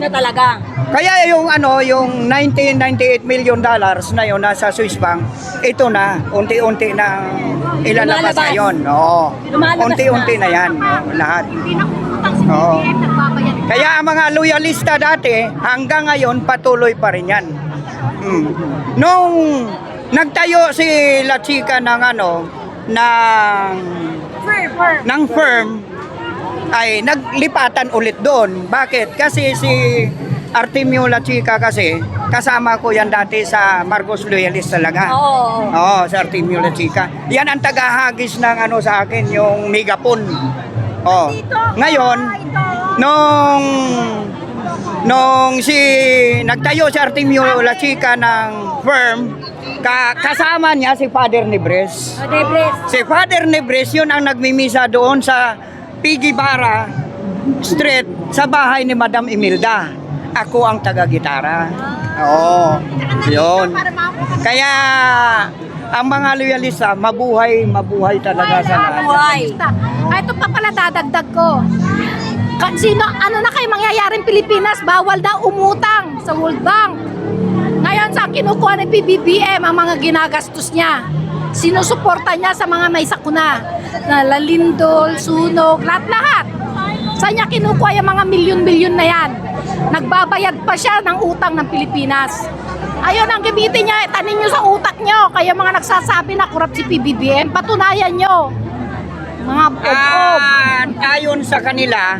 niya talaga. Kaya yung yung 1998 million dollars na yun nasa Swiss Bank, ito na, unti-unti na ilalabas Lumalabas. ngayon. Oo. Lumalabas Unti-unti na yan, lahat. Oo. Kaya ang mga loyalista dati, hanggang ngayon, patuloy pa rin yan. Nung nagtayo si La Chica ng ng firm, ay naglipatan ulit doon. Bakit? Kasi si Artemio La Chica kasi, kasama ko yan dati sa Marcos Loyalist talaga. Oo. Oo, sa Artemio La Chica. Yan ang tagahagis ng sa akin, yung megapon. Oh. Ngayon, nung nagtayo si Artemio La Chica ng firm, kasama niya si Father Nebres. Si Father Nebres, yun ang nagmimisa doon sa Pigibara Street sa bahay ni Madam Imelda. Ako ang taga-gitara. Oo. Yun. Kaya ang mga loyalista, mabuhay talaga sa lahat. Buhay. Ay, ito pa pala dadagdag ko. Ano na kayo mangyayaring Pilipinas? Bawal daw umutang sa World Bank. Ngayon sa kinukuha ng PBBM ang mga ginagastos niya. Sinusuporta niya sa mga may sakuna. Lindol, sunog, lahat-lahat. Saan niya kinukuha yung mga milyon-milyon na yan? Nagbabayad pa siya ng utang ng Pilipinas. Ayun ang gamitin niya, itanin niyo sa utak niyo. Kaya mga nagsasabi na korap si PBBM, patunayan niyo. Mga bob-bob. Ayon sa kanila,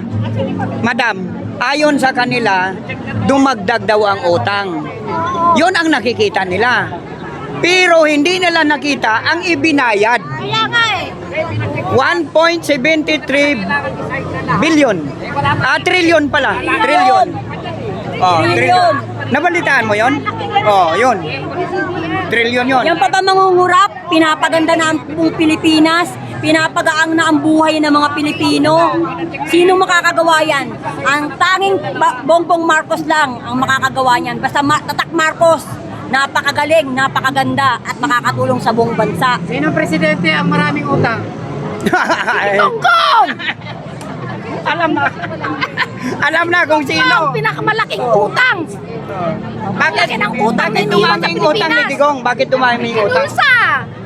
Madam, ayon sa kanila, dumagdag daw ang utang. Yun ang nakikita nila. Pero hindi nila nakita ang ibinayad. Kaya nga eh. 1.73 billion. Trillion pala. Trillion. Oh, trillion. Nabalitaan mo yon? Oh, yun. Trillion yun. Yan pa ba mangungurap? Pinapaganda na ang buong Pilipinas? Pinapagaang na ang buhay ng mga Pilipino? Sino makakagawa yan? Ang tanging Bongbong Marcos lang ang makakagawa niyan. Basta Tatak Marcos, napakagaling, napakaganda at makakatulong sa buong bansa. Sinong presidente ang maraming utang? Tonggong! Alam na kung Ang sino. pinakamalaking utang. Bakit Laki ng utang na bakit iniwan sa dumaming utang ni Pilipinas? Digong? Bakit dumaming utang? Bulsa!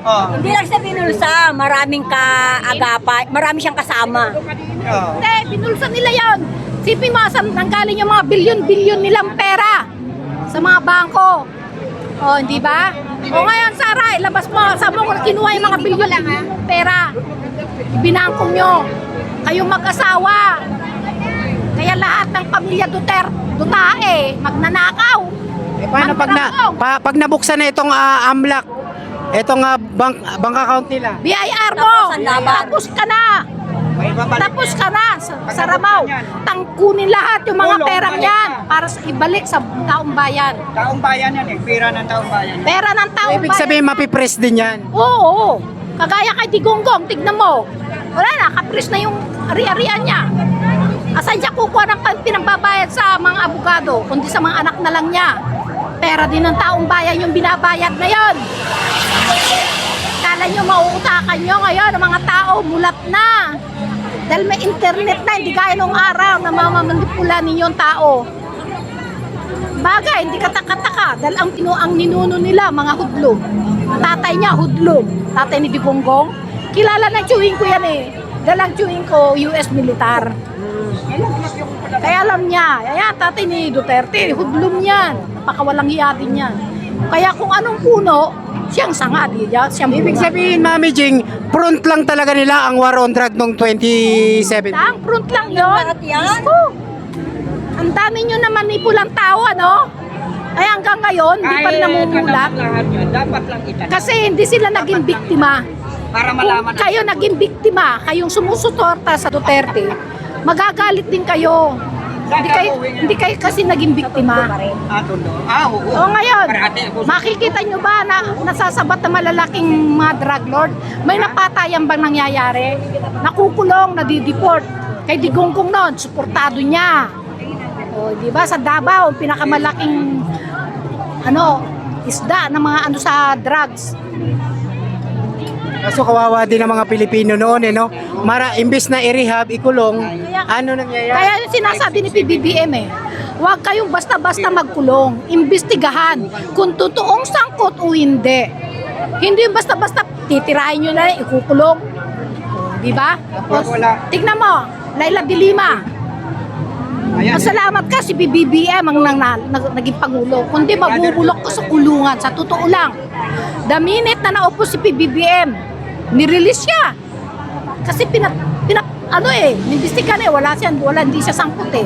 Oh. Hindi lang siya binulsa, maraming kaagapay, marami siyang kasama. Oh. Hindi, binulsa nila yon. Sipin mo, saan nanggaling yung mga bilyon-bilyon nilang pera sa mga bangko. O, hindi ba? O ngayon, Sara, ilabas mo. Saan mo kinuha yung mga bilyon pera? Ibinangko nyo. Kayong mag-asawa. Kaya lahat ng pamilya Dutae, magnanakaw. Paano pag nabuksan na itong AMLAC, itong bank account nila? BIR mo, Tapos ang laban. tapos ka na. Tapos ka na sa Ramaw. Tangkunin lahat yung mga Tulong, perang balik yan na. para ibalik sa taong bayan. Taong bayan yan eh. Pera ng taong bayan. Pera ng taong Ibig bayan. sabihin mapipress din yan. Oo. Kagaya kay Digonggong, tignan mo. Wala na, kapris na yung ari-arian niya. Asan siya kukuha ng pinagbabayad sa mga abogado, kundi sa mga anak na lang niya. Pera din ng taong bayan yung binabayad ngayon. Kala nyo mauutakan nyo ngayon, ang mga tao mulat na. Dahil may internet na, hindi gaya nung araw na mamamanipula ninyo ang tao. Bagay, hindi kataka-taka. Dahil ang ninuno nila, mga hudlom. Tatay niya, hudlom. Tatay ni Digonggong. Kilala ng chewing ko yan eh. Dahil ang chewing ko, US militar. Kaya alam niya, ayan, tatay ni Duterte, hudlom yan. Napakawalang hiya din yan. Kaya kung anong puno, siyang sanga, siyang Ibig bunga. sabihin, Mami Jing, front lang talaga nila ang war on drug noong 2017. Lang, front lang yun. Lahat yan. Gusto. Ang dami nyo na manipulang tao, ano? Ay hanggang ngayon, hindi pa rin namumulat. Dapat lang itanong. Kasi hindi sila naging biktima. Para Kung malaman kayo naging biktima, kayong sumusuporta sa Duterte, magagalit din kayo. Hindi kayo kasi naging biktima. Oo. O ngayon, makikita nyo ba na nasasabat na malalaking mga drug lord? May napatayan bang nangyayari? Nakukulong, nadideport. Kay Digonggong noon, suportado niya. O, di ba sa Davao, ang pinakamalaking isda ng mga sa drugs. Kaso kawawa din ang mga Pilipino noon, no? Imbis na i-rehab, ikulong, ano nangyayari? Kaya yung sinasabi ni PBBM Huwag kayong basta-basta magkulong. Imbestigahan kung totoong sangkot o hindi. Hindi yung basta-basta titirahin nyo na lang, ikukulong. Di ba? Tapos wala. Tignan mo, Laila de Lima. Ayan. Masalamat ka si BBM ang naging Pangulo. Kundi mabubulok ka sa kulungan. Sa totoo lang. The minute na naupo si PBBM, nirelease siya. Kasi inimbestigan hindi siya sangkot eh.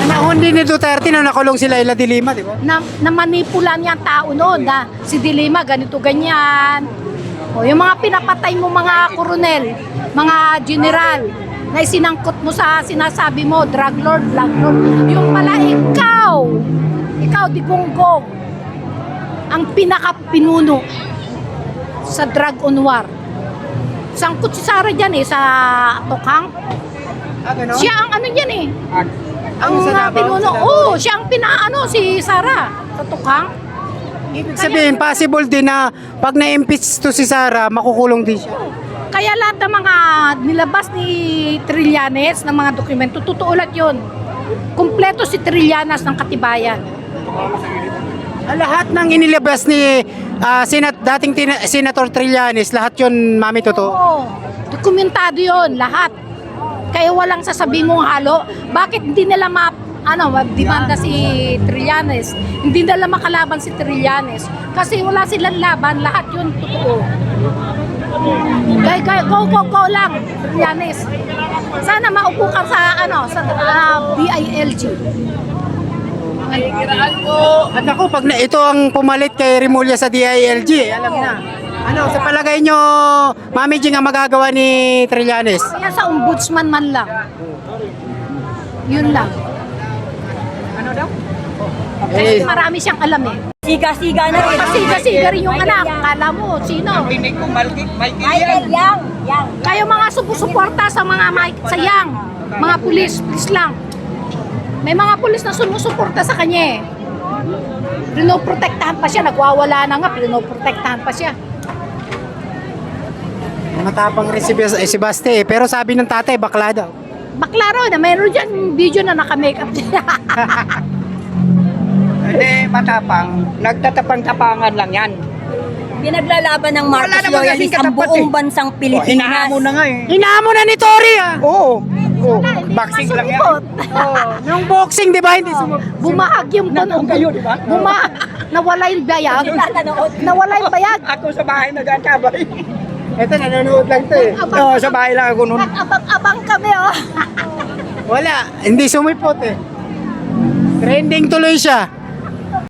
Panahon din ni Duterte na nakulong si Laila de Lima, di ba? Na manipulan niya ang tao noon na si de Lima ganito ganyan. O yung mga pinapatay mo mga koronel, mga general na isinangkot mo sa sinasabi mo drug lord, yung pala ikaw di gonggong ang pinakapinuno sa drug on war. Sangkot si Sara dyan sa Tokhang. Ganon? Siya ang ano dyan ang sa Davao, pinuno. sa Davao. Oo, siya ang si Sara sa Tokhang. Ibig sabihin, possible din na pag na-impeach to si Sara, makukulong din siya. Kaya lahat ng mga nilabas ni Trillanes ng mga dokumento, totoo lahat yun. Kumpleto si Trillanes ng katibayan. Lahat ng inilabas ni Senator Trillanes, lahat yun, mami, totoo. Oo, dokumentado yun, lahat. Kaya walang sasabihin mong halo. Bakit hindi nila demanda si Trillanes? Hindi nila makalaban si Trillanes. Kasi wala silang laban, lahat yun totoo. Go lang, Trillanes. Sana maupo ka sa BILG. At ako, ito ang pumalit kay Remulla sa DILG, alam na. Sa palagay nyo, Mami Jing, ang magagawa ni Trillanes? Kaya sa ombudsman man lang. Yun lang. Kasi marami siyang alam eh. Siga-siga na rin. Pasiga-siga rin yung anak. Kala mo, sino? Pinig ko, Michael Yang. Kayo mga sumusuporta sa sa Yang. Mga pulis, please lang. May mga pulis na sumusuporta sa kanya eh. Pinoprotektahan pa siya. Nagwawala na nga, pinoprotektahan pa siya. Matapang rin si Baste eh. Pero sabi ng tatay, bakla daw. Bakla raw na mayroon dyan video na naka-makeup siya. Hindi, matapang. Nagtatapang-tapangan lang yan. Pinaglalaban ng Wala Marcos naman loyalist kasing ang katapat buong eh. bansang Pilipinas. Hinahamon na nga eh. Hinamon na ni Tory ah! Oo. Boxing lang yan. Sumipot. Nung boxing, di ba? Hindi sumupot. Bumahag yung Nandun kayo, di ba? Nawala yung bayag. Nanood. Nawala yung bayag. Ako sa bahay nagkakabay. Ito, nanonood lang to eh. Oo, sa bahay lang ako noon. Nag-abang-abang kami oh. Wala, hindi sumipot eh. Trending tuloy siya.